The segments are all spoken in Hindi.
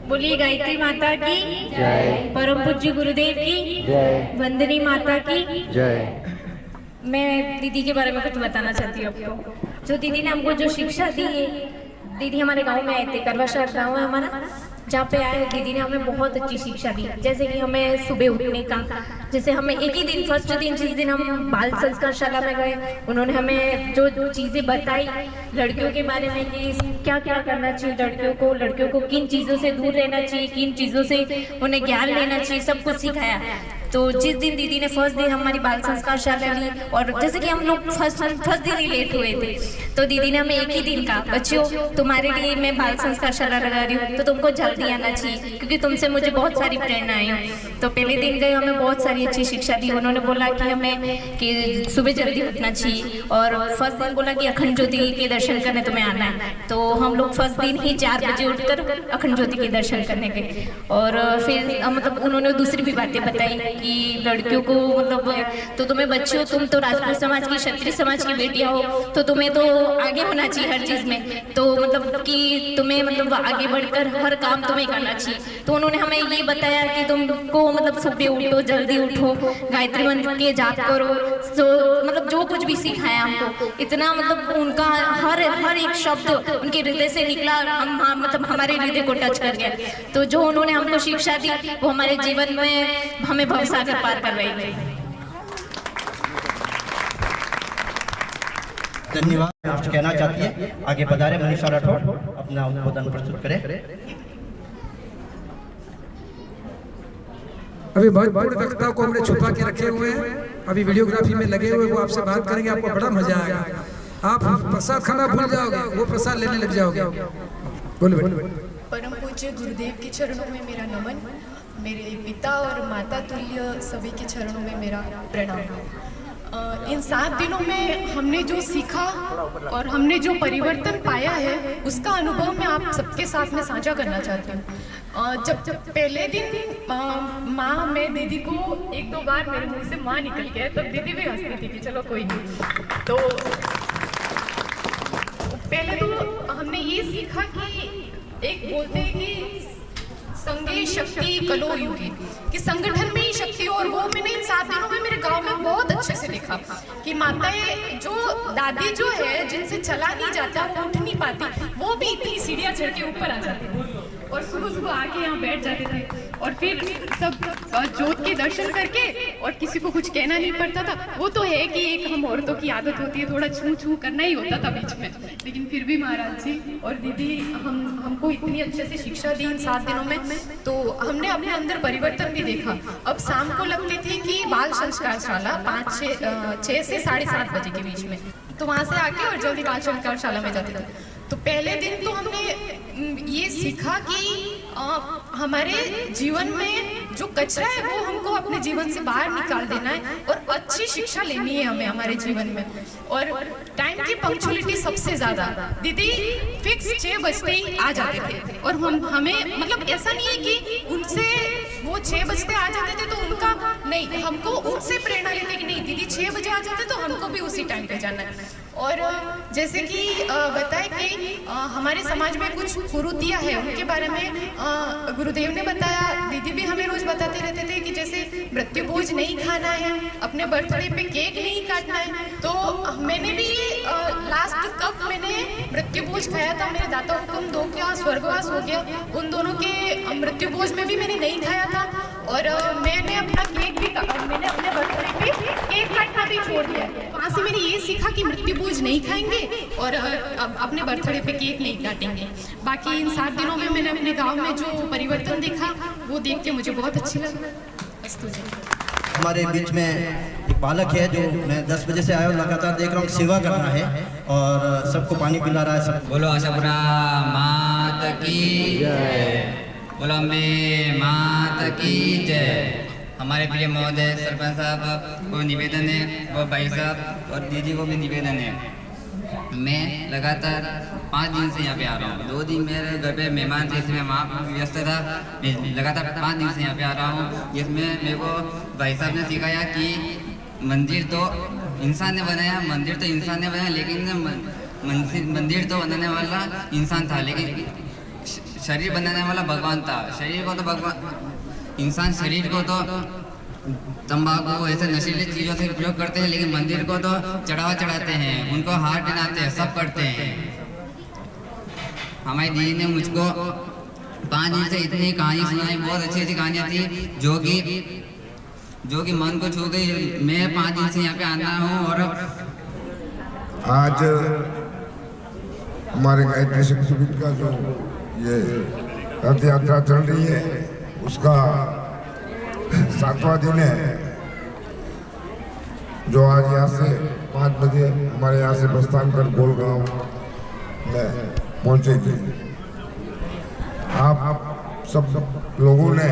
बोलिए गायत्री माता की जय, परम पूज्य गुरुदेव की जय, वंदनी माता की जय। मैं दीदी के बारे में कुछ बताना चाहती हूँ आपको। जो दीदी ने हमको जो शिक्षा दी है, दीदी हमारे गांव में आए थे, करवा शहर गाँव है हमारा, जहाँ पे आए दीदी ने हमें बहुत अच्छी शिक्षा दी। जैसे कि हमें सुबह उठने का, जैसे हमें एक ही दिन फर्स्ट दिन जिस दिन हम बाल संस्कार शाला में गए, उन्होंने हमें जो चीज़ें बताई लड़कियों के बारे में कि क्या क्या करना चाहिए लड़कियों को किन चीज़ों से दूर रहना चाहिए, किन चीज़ों से उन्हें ज्ञान लेना चाहिए, सब कुछ सिखाया। तो जिस दिन दीदी ने फर्स्ट दिन हमारी बाल संस्कार शाला ली, और जैसे कि हम लोग फर्स्ट दिन ही लेट हुए थे, तो दीदी ने हमें एक ही दिन कहा, बच्चियों तुम्हारे लिए मैं बाल संस्कार शाला लगा रही हूँ, तो तुमको जल्दी आना चाहिए क्योंकि तुमसे मुझे बहुत सारी प्रेरणा आई है। तो पहले दिन गए, हमें बहुत सारी अच्छी शिक्षा दी। उन्होंने बोला कि हमें कि सुबह जल्दी उठना चाहिए, और फर्स्ट दिन बोला कि अखंड ज्योति के दर्शन करने तुम्हें आना है। तो हम लोग फर्स्ट दिन ही 4 बजे उठकर अखंड ज्योति के दर्शन करने गए। और फिर मतलब उन्होंने दूसरी भी बातें बताई कि लड़कियों को मतलब तो तुम्हें बच्चियों, तुम तो राजपूत समाज की, क्षत्रिय समाज की बेटियां हो, तो तुम्हें तो आगे होना चाहिए हर चीज़ में, तो मतलब कि तुम्हें मतलब आगे बढ़कर हर काम तुम्हें करना चाहिए। तो उन्होंने हमें ये बताया कि तुमको मतलब सुबह उठो, जल्दी उठो, गायत्री मंत्र के जाप करो, तो मतलब जो कुछ भी सिखाया हमको, इतना मतलब उनका हर एक शब्द उनके हृदय से निकला, मतलब हमारे हृदय को टच कर गया। तो जो उन्होंने हमको शिक्षा दी वो हमारे जीवन में हमें भवसागर पार कर रही थी। धन्यवाद। आप कहना चाहती है, आगे पधारे मनीषा राठौड़ अपना उद्बोधन प्रस्तुत करें। अभी महत्वपूर्ण वक्ता को हमने छुपा के रखे हुए हैं, अभी वीडियोग्राफी में लगे हुए, वो आपसे बात करेंगे, आपको बड़ा मजा आएगा। आप प्रसाद खाना भूल जाओगे, वो प्रसाद लेने लग जाओगे। बोलो। परम पूज्य गुरुदेव के चरणों में मेरा नमन, मेरे पिता और माता तुल्य सभी के चरणों में मेरा प्रणाम। इन 7 दिनों में हमने जो सीखा और हमने जो परिवर्तन पाया है, उसका अनुभव मैं आप सबके साथ में साझा करना चाहती हूँ। जब पहले दिन माँ, मैं दीदी को 1-2 बार मेरे मुंह से माँ निकल गया, तब दीदी भी हंसती थी कि चलो कोई नहीं। तो पहले तो हमने ये सीखा कि एक बोलते हैं कि संगे शक्ति कलो युगी, कि संगठन में ही शक्ति, और वो मैंने इन 7 दिनों में मेरे गांव में बहुत अच्छे से देखा कि माताएं, जो दादी जो है जिनसे चला नहीं जाता, वो उठ नहीं पाती, वो भी इतनी सीढ़ियाँ चढ़ के ऊपर आ जाती और सुबह आके यहाँ बैठ जाते थे, और फिर सब जोत के दर्शन करके, और किसी को कुछ कहना नहीं पड़ता था। वो तो है कि एक हम औरतों की आदत होती है, थोड़ा छू करना ही होता था बीच में, लेकिन फिर भी महाराज जी और दीदी हमको इतनी अच्छे से शिक्षा दी इन 7 दिनों में, तो हमने अपने अंदर परिवर्तन भी देखा। अब शाम को लगती थी कि बाल संस्कार शाला 6 से 7:30 बजे के बीच में, तो वहाँ से आके और जल्दी बाल संस्कार शाला में जाते थे। तो पहले दिन तो हमने ये सीखा कि हमारे जीवन में जो कचरा है वो हमको अपने जीवन से बाहर निकाल देना है, और अच्छी शिक्षा लेनी है हमें हमारे जीवन में। और टाइम की पंक्चुअलिटी सबसे ज़्यादा, दीदी फिक्स 6 बजते ही आ जाते थे, और हमें मतलब ऐसा नहीं है कि उनसे वो 6 बजते आ जाते थे तो उनका नहीं, हमको उनसे प्रेरणा लेते कि नहीं दीदी 6 बजे आ जाते तो हमको भी उसी टाइम पे जाना है। और जैसे कि बताए कि हमारे समाज में कुछ कुरीतियाँ है, उनके बारे में गुरुदेव ने बताया, दीदी भी हमें रोज बताते रहते थे कि जैसे मृत्यु भोज नहीं खाना है, अपने बर्थडे पे केक नहीं काटना है। तो मैंने भी लास्ट कब मैंने मृत्यु भोज खाया था, मेरे दाता हुकुम 2 का स्वर्गवास हो गया, उन दोनों के मृत्यु भोज में भी मैंने नहीं खाया था, और मैंने अपना केक भी, मैंने अपने बर्थडे पे केक काटना भी छोड़ दिया। वहाँ से मैंने ये सीखा कि मृत्यु भोज नहीं खाएंगे और अपने बर्थडे पे केक नहीं काटेंगे। बाकी इन 7 दिनों में मैंने अपने गांव में जो परिवर्तन देखा वो देख के मुझे बहुत अच्छी लगा। हमारे बीच में एक बालक है जो मैं 10 बजे से आया हूँ, लगातार देख रहा हूँ, सेवा करना है और सबको पानी पिला रहा है। सब बोलो आशापुरा मात की जय, बोलो अम्बे मात की जय। हमारे प्रिय महोदय सरपंच साहब को निवेदन है, वो भाई साहब और दीदी को भी निवेदन है। मैं लगातार 5 दिन से यहाँ पे आ रहा हूँ। 2 दिन मेरे घर पे मेहमान थे, इसमें वहाँ पर व्यस्त था। मैं लगातार 5 दिन से यहाँ पे आ रहा हूँ, जिसमें मेरे को भाई साहब ने सिखाया कि मंदिर तो इंसान ने बनाया, मंदिर तो इंसान ने बनाया, लेकिन मंदिर तो बनाने वाला इंसान था, लेकिन शरीर बनाने वाला भगवान था। शरीर को तो भगवान, इंसान शरीर को तो तंबाकू ऐसे नशीली चीज़ों से उपयोग करते हैं, लेकिन मंदिर को तो चढ़ावा चढ़ाते हैं, उनको हार बनाते हैं, सब करते हैं। हमारी दीदी ने मुझको 5 दिन से इतनी कहानी सुनाई, बहुत अच्छी अच्छी कहानियाँ थी जो कि मन को छू गई। मैं 5 दिन से यहाँ पे आना हूँ। और आज हमारे गायत्री शक्तिपीठ का जो ये रथ यात्रा चल रही है उसका 7वां दिन है, जो आज यहाँ से 5 बजे हमारे यहाँ से प्रस्थान कर गोलगांव में पहुँचेगी। आप सब लोगों ने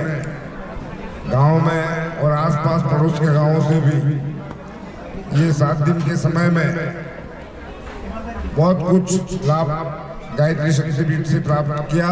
गांव में और आसपास पड़ोस के गांवों से भी ये 7 दिन के समय में बहुत कुछ लाभ गायत्री शक्तिपीठ से प्राप्त किया।